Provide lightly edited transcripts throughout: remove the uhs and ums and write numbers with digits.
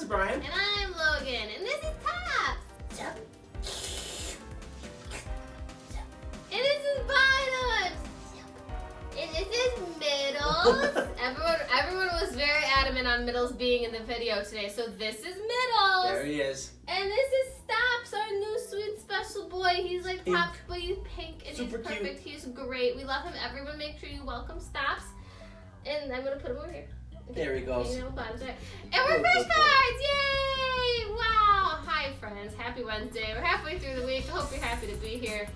Brian. And I'm Logan. And this is Tops. Yep. And this is Bottoms. And this is Middles. Everyone was very adamant on Middles being in the video today. So this is Middles. There he is. And this is Stops, our new sweet special boy. He's like Pops, but he's pink and Super he's perfect. cute. He's great. We love him. Everyone make sure you welcome Stops. And I'm going to put him over here. There he goes. And we're fresh cards! Yay! Wow! Hi friends, happy Wednesday. We're halfway through the week. I hope you're happy to be here.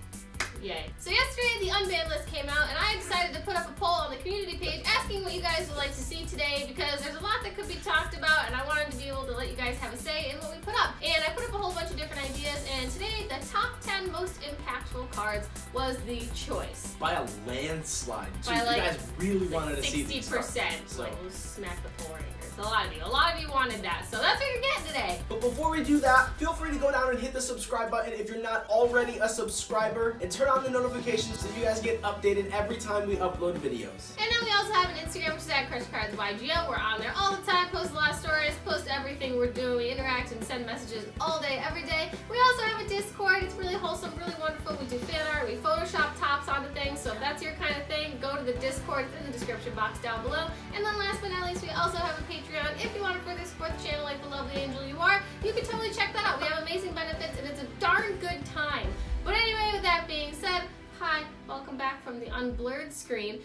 Yay. So yesterday the Unbanlist came out and I decided to put up a poll on the community page asking what you guys would like to see today because there's a lot that could be talked about and I wanted to be able to let you guys have a say in what we put up. And I put up a whole bunch of different ideas and today the top 10 most impactful cards was the choice. By a landslide. So By you like guys really wanted to see these 60%. So. Like we'll smack the poll right here. A lot of you wanted that. So that's what you're getting today. But before we do that, feel free to go down and hit the subscribe button if you're not already a subscriber and turn on the notifications so you guys get updated every time we upload videos. And then we also have an Instagram, which is at CrushCardsYGL. We're on there all the time, post a lot of stories, post everything we're doing. We interact and send messages all day, every day. We also have a Discord. It's really wholesome, really wonderful. We do fan art. We Photoshop tops onto things. So if that's your kind of thing, go to the Discord. It's in the description box down below. And then last but not least, we also have a Patreon. If you want to further support the channel like the lovely angel you are, you can totally check that out. We have amazing benefits and it's a darn good time. But anyway, with that being said, hi, welcome back from the unblurred screen.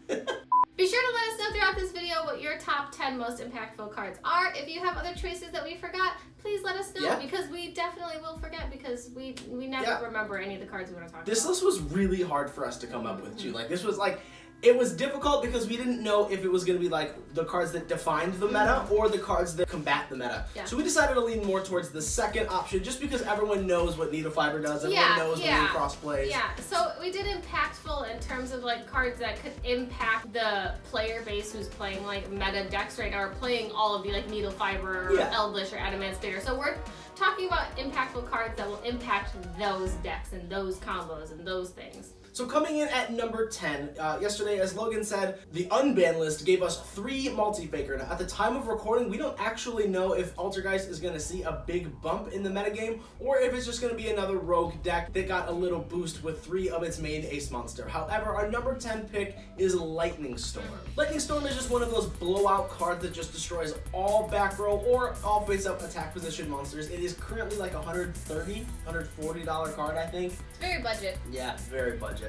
Be sure to let us know throughout this video what your top 10 most impactful cards are. If you have other choices that we forgot, please let us know because we definitely will forget because we never remember any of the cards we want to talk about. This list was really hard for us to come up with too. Like this was like, it was difficult because we didn't know if it was going to be like the cards that defined the meta or the cards that combat the meta. Yeah. So we decided to lean more towards the second option just because everyone knows what Needle Fiber does. Everyone knows what Cross plays. Yeah, so we did impactful in terms of like cards that could impact the player base who's playing like meta decks right now or playing all of the like Needle Fiber or Eldritch or Adamant Spader. So we're talking about impactful cards that will impact those decks and those combos and those things. So coming in at number 10, yesterday, as Logan said, the Unbanlist gave us 3 Multi-Faker. Now, at the time of recording, we don't actually know if Altergeist is going to see a big bump in the metagame, or if it's just going to be another rogue deck that got a little boost with 3 of its main ace monster. However, our number 10 pick is Lightning Storm. Lightning Storm is just one of those blowout cards that just destroys all back row or all face-up attack position monsters. It is currently like $130, $140 card, I think. It's very budget. Yeah, very budget.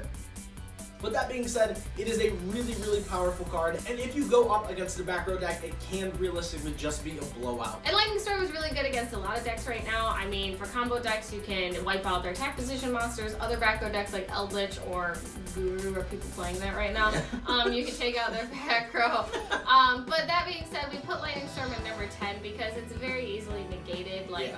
But that being said, it is a really, really powerful card, and if you go up against a back row deck, it can realistically just be a blowout. And Lightning Storm is really good against a lot of decks right now. I mean, for combo decks, you can wipe out their attack position monsters. Other back row decks like Eldritch or Guru, are people playing that right now? You can take out their back row. But that being said, we put Lightning Storm at number 10 because it's very easily negated. Like,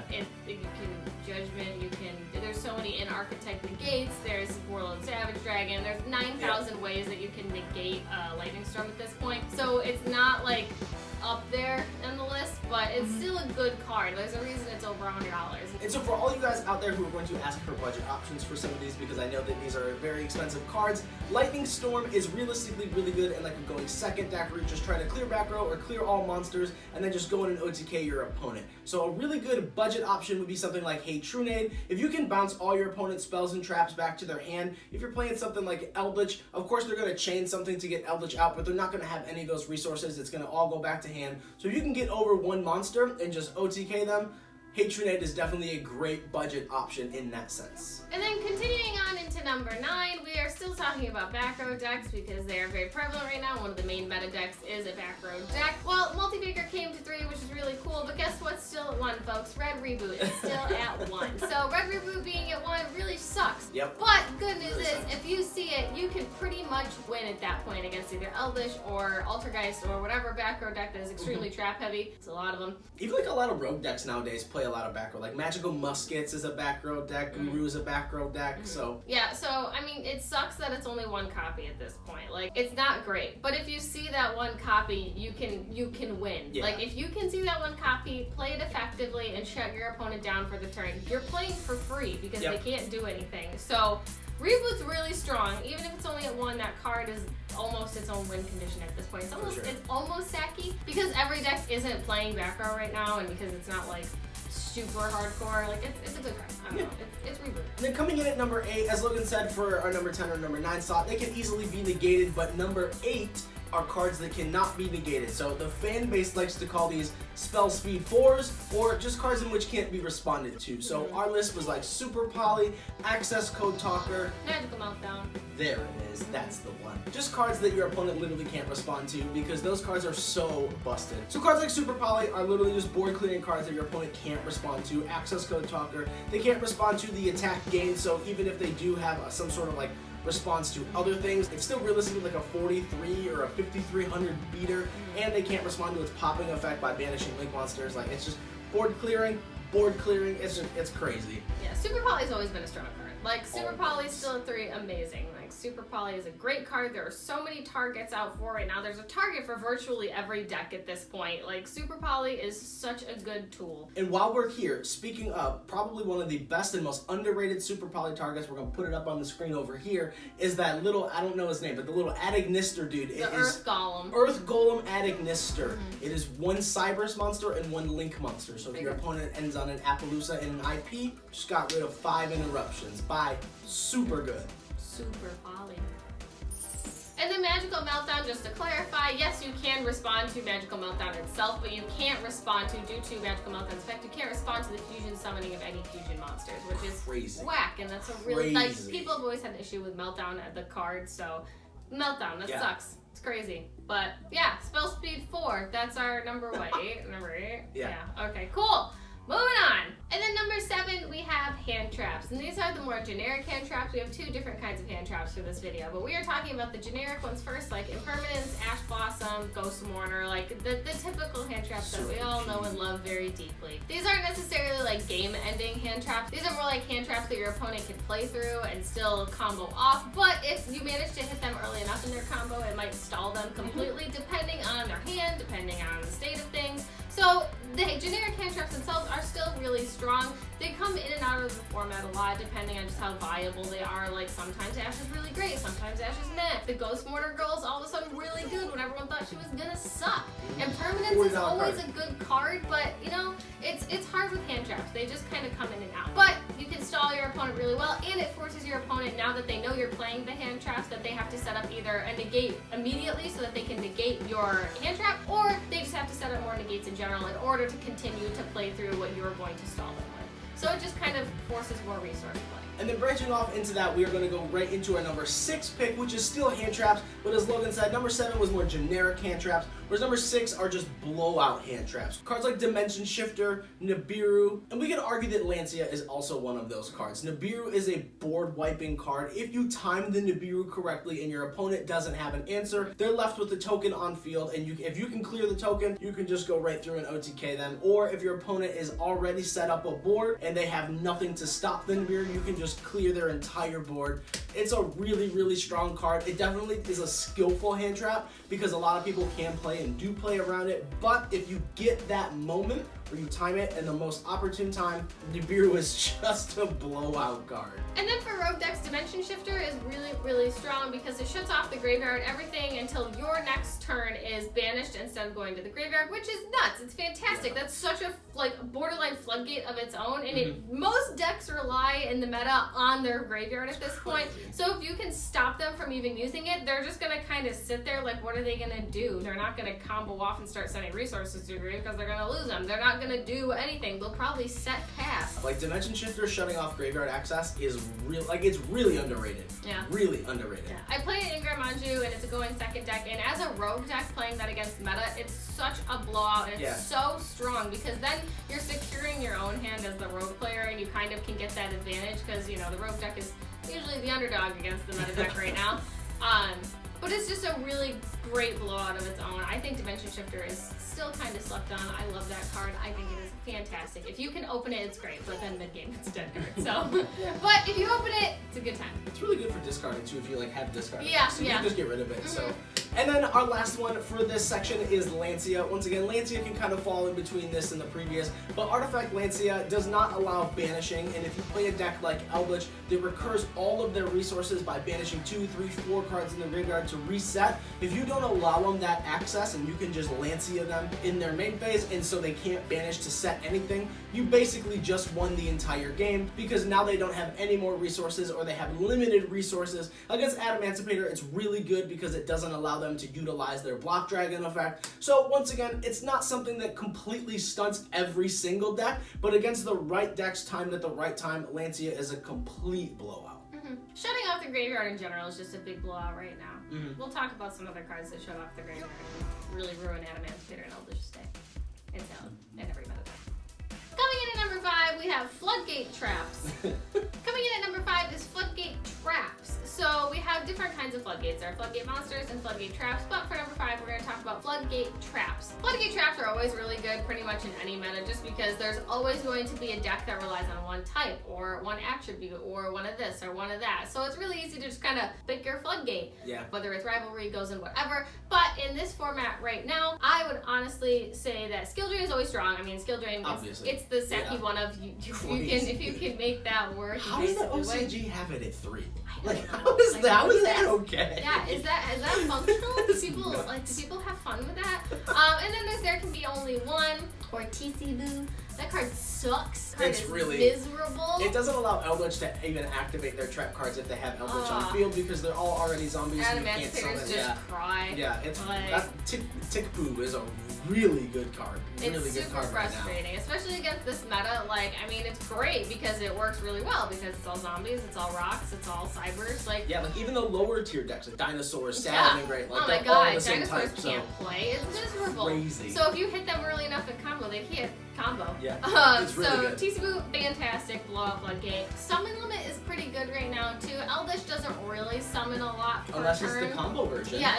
you can Judgment, you can, there's so many in-archetype negates, there's Warlord Savage Dragon, there's 9,000 ways that you can negate Lightning Storm at this point. So it's not like up there in the list, but it's still a good card. There's a reason it's over $100. And so for all you guys out there who are going to ask for budget options for some of these, because I know that these are very expensive cards, Lightning Storm is realistically really good and like a going second deck route. Just try to clear back row or clear all monsters and then just go in and OTK your opponent. So a really good budget option would be something like Hey Trunade. If you can bounce all your opponent's spells and traps back to their hand, if you're playing something like Eldritch, of course they're going to chain something to get Eldritch out, but they're not going to have any of those resources. It's going to all go back to hand. So if you can get over one monster and just OTK them, Hey Trunade is definitely a great budget option in that sense. And then continuing on into number 9, we are still talking about back row decks because they are very prevalent right now. One of the main meta decks is a back row deck. Well, Multi-Faker came to 3, which is really cool, but guess what's still at 1, folks? Red Reboot is still at 1. So Red Reboot being at 1 really sucks. Yep. But good news is, if you see it, you can pretty much win at that point against either Eldritch or Altergeist or whatever back row deck that is extremely trap heavy. It's a lot of them. Even like a lot of rogue decks nowadays play a lot of back row. Like Magical Muskets is a back row deck, Guru is a back row deck, so. Yeah, so I mean, it sucks that it's only 1 copy at this point. Like, it's not great. But if you see that 1 copy, you can win. Yeah. Like, if you can see that 1 copy, play it effectively and shut your opponent down for the turn. You're playing for free because they can't do anything. So Reboot's really strong. Even if it's only at 1, that card is almost its own win condition at this point. It's almost sacky because every deck isn't playing back row right now, and because it's not like super hardcore. Like it's a good card. I don't know. It's Reboot. And then coming in at number 8, as Logan said, for our number 10 or number 9 slot, they can easily be negated, but number 8 are cards that cannot be negated. So the fan base likes to call these spell speed 4s, or just cards in which can't be responded to. So our list was like Super Poly, Access Code Talker, Magical Meltdown. There it is, that's the one. Just cards that your opponent literally can't respond to because those cards are so busted. So cards like Super Poly are literally just board clearing cards that your opponent can't respond to. Access Code Talker, they can't respond to the attack gain, so even if they do have some sort of like response to other things, it's still realistically like a 43 or a 5300 beater, and they can't respond to its popping effect by banishing link monsters. Like, it's just board clearing, it's crazy. Yeah, Super Poly's always been a strong card. Like, Super Poly's still a 3, amazing. Like, Super Poly is a great card. There are so many targets out for right now. There's a target for virtually every deck at this point. Like, Super Poly is such a good tool. And while we're here, speaking of probably one of the best and most underrated Super Poly targets, we're going to put it up on the screen over here, is that little, I don't know his name, but the little Adignister dude. The Earth Golem. Earth Golem Adignister. It is 1 Cybers monster and 1 Link monster. So if your opponent ends on an Appaloosa and an IP, just got rid of 5 interruptions. Bye. Super good. Super Poly. And then Magical Meltdown, just to clarify, yes, you can respond to Magical Meltdown itself, but you can't respond to, due to Magical Meltdown's effect, you can't respond to the fusion summoning of any fusion monsters, which is crazy. Whack, and that's a really, like, people have always had an issue with Meltdown at the card, so Meltdown, that sucks. It's crazy. But yeah, spell speed 4, that's our number, what, 8? Number 8? Yeah. Okay, cool. Moving on. And then number 7, we have hand traps. And these are the more generic hand traps. We have 2 different kinds of hand traps for this video. But we are talking about the generic ones first, like Impermanence, Ash Blossom, Ghost Mourner, like the typical hand traps that we all know and love very deeply. These aren't necessarily like game-ending hand traps. These are more like hand traps that your opponent can play through and still combo off. But if you manage to hit them early enough in their combo, it might stall them completely, depending on their hand, depending on the state of things. So the generic hand traps themselves are still really strong. They come in and out of the format a lot, depending on just how viable they are. Like, sometimes Ash is really great, sometimes Ash is meh. The Ghost Mortar girl is all of a sudden really good when everyone thought she was gonna suck. And Permanence is always a good card, but you know, it's hard with hand traps. They just kind of come in and out. But you can stall your opponent really well, and it forces your opponent, now that they know you're playing the hand traps, that they have to set up either a negate immediately so that they can negate your hand trap, or they just have to set up more negates in general in order to continue to play through what you're going to stall them with. So it just kind of forces more resource play. And then branching off into that, we are going to go right into our number 6 pick, which is still hand traps, but as Logan said, number 7 was more generic hand traps, whereas number 6 are just blowout hand traps. Cards like Dimension Shifter, Nibiru, and we can argue that Lancia is also one of those cards. Nibiru is a board wiping card. If you time the Nibiru correctly and your opponent doesn't have an answer, they're left with the token on field, and if you can clear the token, you can just go right through and OTK them. Or if your opponent is already set up a board and they have nothing to stop the Nibiru, you can just clear their entire board. It's a really, really strong card. It definitely is a skillful hand trap because a lot of people can play and do play around it, but if you get that moment where you time it in the most opportune time, Nibiru is just a blowout card. And then for Rogue decks, Dimension Shifter is really, really strong because it shuts off the graveyard, everything until your next turn is banished instead of going to the graveyard, which is nuts. It's fantastic. That's such a borderline floodgate of its own, and most decks rely in the meta on their graveyard at this point. So if you can stop them from even using it, they're just gonna kind of sit there like, what are they gonna do? They're not gonna combo off and start sending resources to your grave because they're gonna lose them. They're not gonna do anything. They'll probably set past. Like, Dimension Shifter shutting off graveyard access is real, like, it's really underrated. Yeah. Really underrated. Yeah. I play it in Manju, and it's a going second deck, and as a rogue deck playing that against meta, it's such a blowout, and it's so strong because then you're securing your own hand as the rogue player, and you kind of can get that advantage because, you know, the rogue deck is usually the underdog against the meta deck right now. But it's just a really great blowout of its own. I think Dimension Shifter is still kind of slept on. I love that card. I think it is fantastic. If you can open it, it's great, but then mid-game it's a dead card. So, but if you open it, it's a good time. It's really good for discarding too if you like have discarded. Yeah, so you can just get rid of it. So, And then our last one for this section is Lancia. Once again, Lancia can kind of fall in between this and the previous, but Artifact Lancia does not allow banishing, and if you play a deck like Eldritch that recurs all of their resources by banishing 2, 3, 4 cards in the graveyard to reset, if you don't allow them that access and you can just Lancia them in their main phase and so they can't banish to set anything, you basically just won the entire game because now they don't have any more resources or they have limited resources. Against Adamancipator, it's really good because it doesn't allow them to utilize their Block Dragon effect. So once again, it's not something that completely stunts every single deck, but against the right decks timed at the right time, Lancia is a complete blowout. Shutting off the graveyard in general is just a big blowout right now. We'll talk about some other cards that shut off the graveyard and really ruin Adamancipator and Eldritch Stay and Talon and every meta deck. Coming in at number 5, we have Floodgate Traps. Coming in at number 5 is Floodgate Traps. So we have different kinds of floodgates. There are floodgate monsters and floodgate traps, but for number 5, we're going to talk about floodgate traps. Floodgate traps are always really good pretty much in any meta just because there's always going to be a deck that relies on one type or one attribute or one of this or one of that. So it's really easy to just kind of pick your floodgate, whether it's rivalry, goes in whatever. But in this format right now, I would honestly say that Skill Drain is always strong. I mean, Skill Drain, it's the Seki one of you. If you can make that work. How does the OCG have it at 3? Like, how is that okay? Yeah, is that functional? Do people have fun with that? And then there can be only one, or TC Boo. That card sucks. It's really miserable. It doesn't allow Eldritch to even activate their trap cards if they have Eldritch on field because they're all already zombies and you can't summon. Just cry. Yeah, it's Tick Boo is a really good card. It's super frustrating, especially against this meta. Like, I mean, it's great because it works really well because it's all zombies, it's all rocks, it's all cybers. Like, yeah, like even the lower tier decks, like Dinosaurs, Salamangreat, like oh my god, Dinosaurs can't play. It's miserable. Crazy. So if you hit them early enough in combo, they hit combo. Yeah, it's really good. TC Boo, fantastic. Blowout Floodgate. Summon limit is pretty good right now too. Eldritch doesn't really summon a lot per unless turn. It's the combo version. Yeah,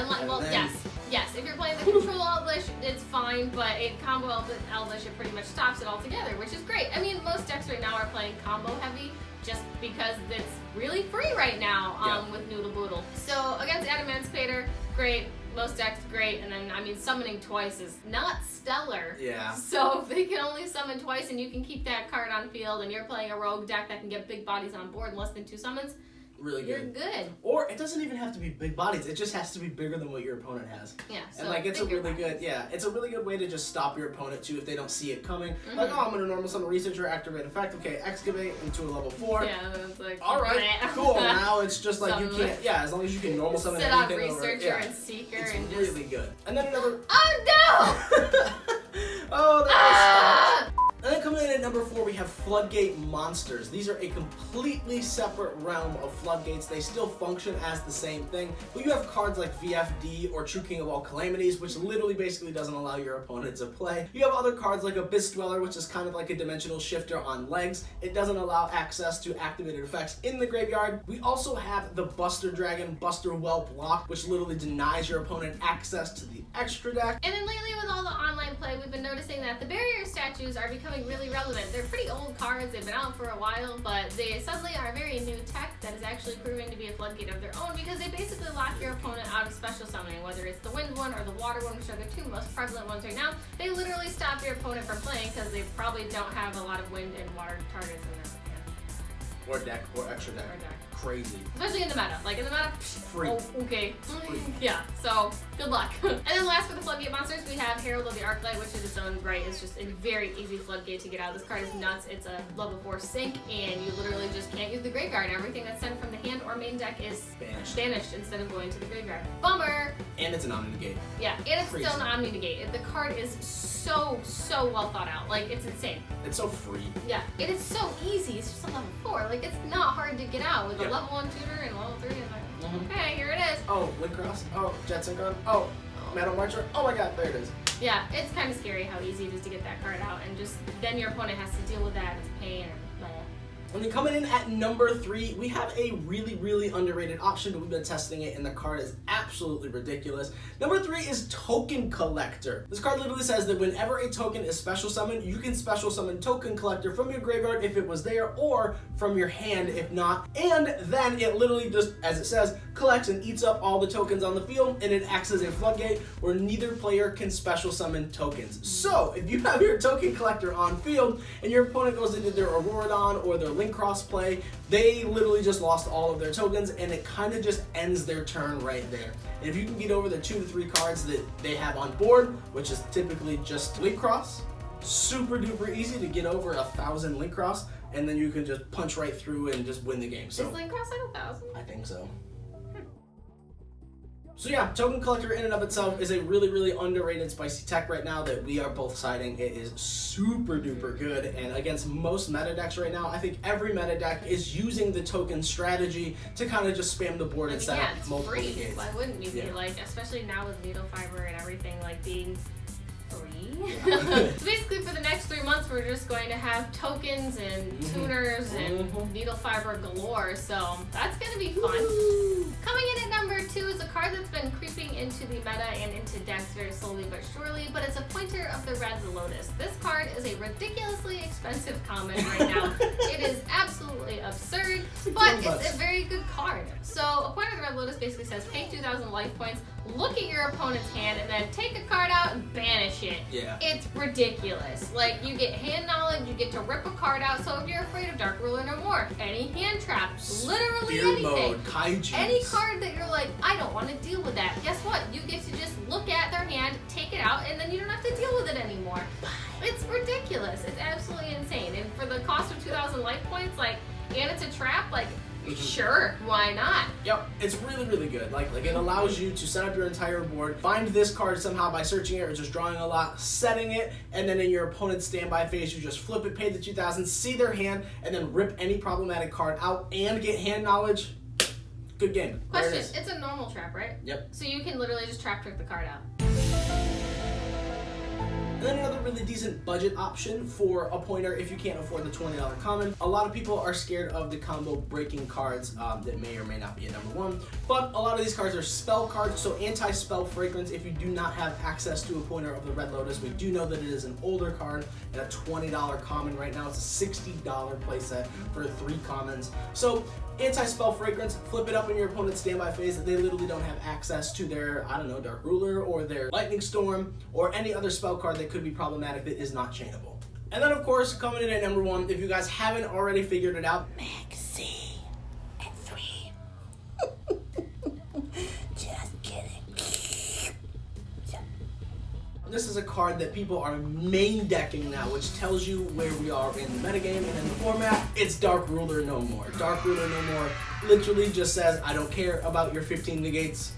yes. If you're playing the control Eldritch, it's fine, but a combo Eldritch, it pretty much stops it altogether, which is great. I mean, most decks right now are playing combo heavy just because it's really free right now with Noodle Boodle. So against Adamancipator, great. Most decks, great. And then, I mean, summoning twice is not stellar. Yeah. So if they can only summon twice and you can keep that card on field and you're playing a rogue deck that can get big bodies on board in less than 2 summons, really good. You're good. Or it doesn't even have to be big bodies. It just has to be bigger than what your opponent has. Yeah. So and like it's a really good, it's a really good way to just stop your opponent too if they don't see it coming. Like, oh, I'm gonna normal summon Researcher, activate effect. Okay, excavate into a level 4. Yeah, it's like all right, cool. Now it's just like you can't. Yeah, as long as you can normal summon sit anything on Researcher over, and Seeker it's and really good. And then another. Oh no! Oh, that was. And then coming in at number 4, we have Floodgate Monsters. These are a completely separate realm of floodgates. They still function as the same thing, but you have cards like VFD or True King of All Calamities, which literally basically doesn't allow your opponent to play. You have other cards like Abyss Dweller, which is kind of like a dimensional shifter on legs. It doesn't allow access to activated effects in the graveyard. We also have the Buster Dragon, Buster Whelp Lock, which literally denies your opponent access to the extra deck. And then lately with all the online play, we've been noticing that the barrier statues are becoming really relevant. They're pretty old cards, they've been out for a while, but they suddenly are a very new tech that is actually proving to be a floodgate of their own because they basically lock your opponent out of special summoning, whether it's the wind one or the water one, which are the 2 most prevalent ones right now. They literally stop your opponent from playing because they probably don't have a lot of wind and water targets in their hand. Or deck, or extra deck. Crazy. Especially in the meta. Like in the meta, free. Oh, okay. Free. Yeah, so good luck. And then last for the floodgate monsters, we have Herald of the Arclight, which is its own right. It's just a very easy floodgate to get out. This card is nuts. It's a level 4 sync, and you literally just can't use the graveyard. Everything that's sent from the hand or main deck is banished instead of going to the graveyard. Bummer! And it's an omni-negate. Yeah, and it's still an omni-negate. The card is so well thought out. Like, it's insane. It's so free. Yeah, it is so easy. It's just a level 4. Like, it's not hard to get out with a level 1 tutor and level 3. And like, okay, here it is. Oh, Link Cross. Oh, Jet Synchron. Oh, Metal Marcher. Oh my god, there it is. Yeah, it's kind of scary how easy it is to get that card out, and just then your opponent has to deal with that. It's pain and blah. And then coming in at number 3, we have a really underrated option, but we've been testing it and the card is absolutely ridiculous. Number 3 is Token Collector. This card literally says that whenever a token is special summoned, you can special summon Token Collector from your graveyard if it was there, or from your hand if not. And then it literally just, as it says, collects and eats up all the tokens on the field, and it acts as a floodgate where neither player can special summon tokens. So if you have your Token Collector on field and your opponent goes into their Auroradon or their Link Cross play, they literally just lost all of their tokens, and it kind of just ends their turn right there. And if you can get over the 2 to 3 cards that they have on board, which is typically just Link Cross, super duper easy to get over 1,000 Link Cross, and then you can just punch right through and just win the game. So is Link Cross like 1,000? I think so. So yeah, Token Collector in and of itself is a really underrated spicy tech right now that we are both citing. It is super duper good, and against most meta decks right now, I think every meta deck is using the token strategy to kind of just spam the board and set up multiple gates. Why wouldn't you be? Like, especially now with needle fiber and everything, like being free. So basically for the next 3 months we're just going to have tokens and tuners and needle fiber galore, so that's going to be fun. Coming in at number 2 is a card that's been creeping into the meta and into decks very slowly but surely, but it's a Pointer of the Red Lotus. This card is a ridiculously expensive common right now. It is absolutely absurd, but it's a very good card. So a Pointer of the Red Lotus basically says pay 2,000 life points, look at your opponent's hand, and then take a card out and banish it. Yeah. It's ridiculous. Like, you get hand knowledge, you get to rip a card out, so if you're afraid of Dark Ruler no more, any hand trap, literally Spear anything. mode, kaijus. Any card that you're like, I don't want to deal with that. Guess what? You get to just look at their hand, take it out, and then you don't have to deal with it anymore. It's ridiculous. It's absolutely insane. And for the cost of 2,000 life points, like, and it's a trap, like, sure, why not? Yep, it's really good. Like it allows you to set up your entire board, find this card somehow by searching it or just drawing a lot, setting it, and then in your opponent's standby phase, you just flip it, pay the 2,000, see their hand, and then rip any problematic card out and get hand knowledge. Good game. Question, it's a normal trap, right? Yep. So you can literally just trap trick the card out. And then another really decent budget option for a pointer if you can't afford the $20 common. A lot of people are scared of the combo breaking cards that may or may not be at number 1, but a lot of these cards are spell cards, so anti-spell fragrance if you do not have access to a Pointer of the Red Lotus. We do know that it is an older card and a $20 common right now. It's a $60 playset for 3 commons. So anti-spell fragrance, flip it up in your opponent's standby phase. They literally don't have access to their, I don't know, Dark Ruler or their Lightning Storm or any other spell card that could be problematic that is not chainable. And then of course, coming in at number 1, if you guys haven't already figured it out, Maxi at 3. Just kidding. this is a card that people are main decking now, which tells you where we are in the metagame and in the format. It's Dark Ruler no more. Dark Ruler no more literally just says, I don't care about your 15 negates.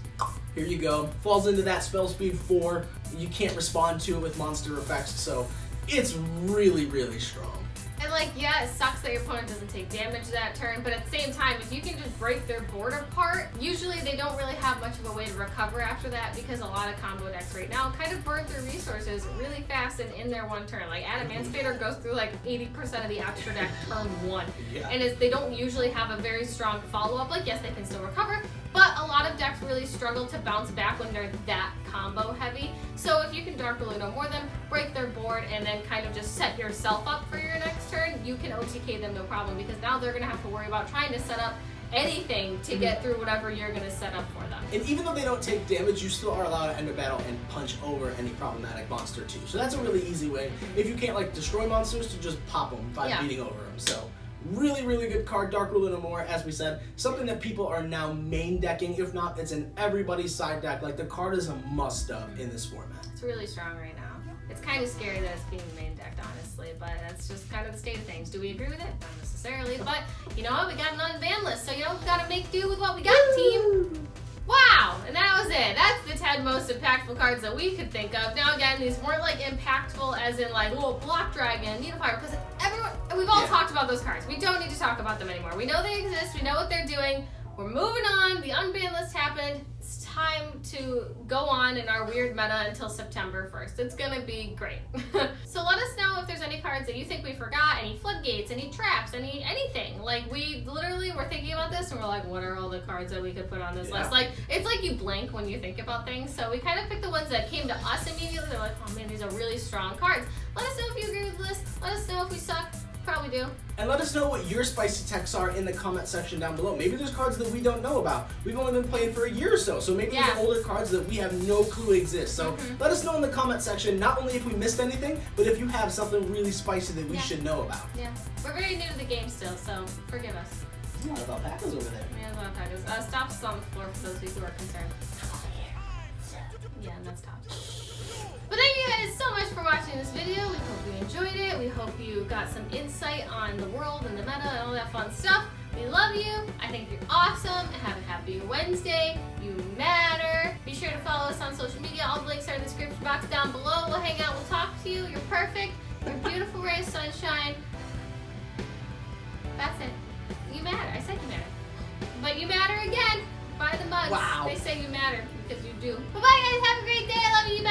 Here you go. Falls into that spell speed 4. You can't respond to it with monster effects, so it's really strong. And like, yeah, it sucks that your opponent doesn't take damage that turn, but at the same time, if you can just break their board apart, usually they don't really have much of a way to recover after that, because a lot of combo decks right now kind of burn through resources really fast and in their one turn. Like Adamantivator goes through like 80% of the extra deck turn 1. Yeah. And they don't usually have a very strong follow-up. Like, yes, they can still recover, but a lot of decks really struggle to bounce back when they're that combo heavy. So if you can Dark Ruler no more than break their board and then kind of just set yourself up for your next turn, you can OTK them no problem, because now they're going to have to worry about trying to set up anything to get through whatever you're going to set up for them. And even though they don't take damage, you still are allowed to end a battle and punch over any problematic monster too. So that's a really easy way, if you can't like destroy monsters, to just pop them by beating over them. So really good card, Dark Ruler no more, as we said. Something that people are now main decking. If not, it's in everybody's side deck. Like, the card is a must-have in this format. It's really strong right now. It's kind of scary that it's being main decked, honestly, but that's just kind of the state of things. Do we agree with it? Not necessarily, but you know what? We got an Unbanlist, so you know, we've got to make do with what we got, team. Wow, and that was it. That's the 10 most impactful cards that we could think of. Now again, these weren't like impactful as in like, oh, Block Dragon, Needle Fire, because we've all talked about those cards. We don't need to talk about them anymore. We know they exist, we know what they're doing. We're moving on. The Unbanlist happened. it's time to go on in our weird meta until September 1st. It's gonna be great. So let us know if there's any cards that you think we forgot, any floodgates, any traps, anything. Like, we literally were thinking about this and we're like, what are all the cards that we could put on this list? Like, it's like you blink when you think about things. So we kind of picked the ones that came to us immediately. They're like, oh man, these are really strong cards. Let us know if you agree with this. Let us know if we suck. Probably do. And let us know what your spicy techs are in the comment section down below. Maybe there's cards that we don't know about. We've only been playing for a year or so, so maybe there's older cards that we have no clue exist. So let us know in the comment section, not only if we missed anything, but if you have something really spicy that we should know about. Yeah. We're very new to the game still, so forgive us. There's a lot of alpacas over there. Yeah, a lot of alpacas. Stops is on the floor for those of you who are concerned. Yeah, and that's Tops. But thank you guys so much for watching this video. We hope you enjoyed it. We hope you got some insight on the world and the meta and all that fun stuff. We love you. I think you're awesome. And have a happy Wednesday. You matter. Be sure to follow us on social media. All the links are in the description box down below. We'll hang out. We'll talk to you. You're perfect. You're a beautiful ray of sunshine. That's it. You matter. I said you matter. But you matter again. Buy the mugs. Wow. They say you matter because you do. Bye-bye, guys. Have a great day. I love you.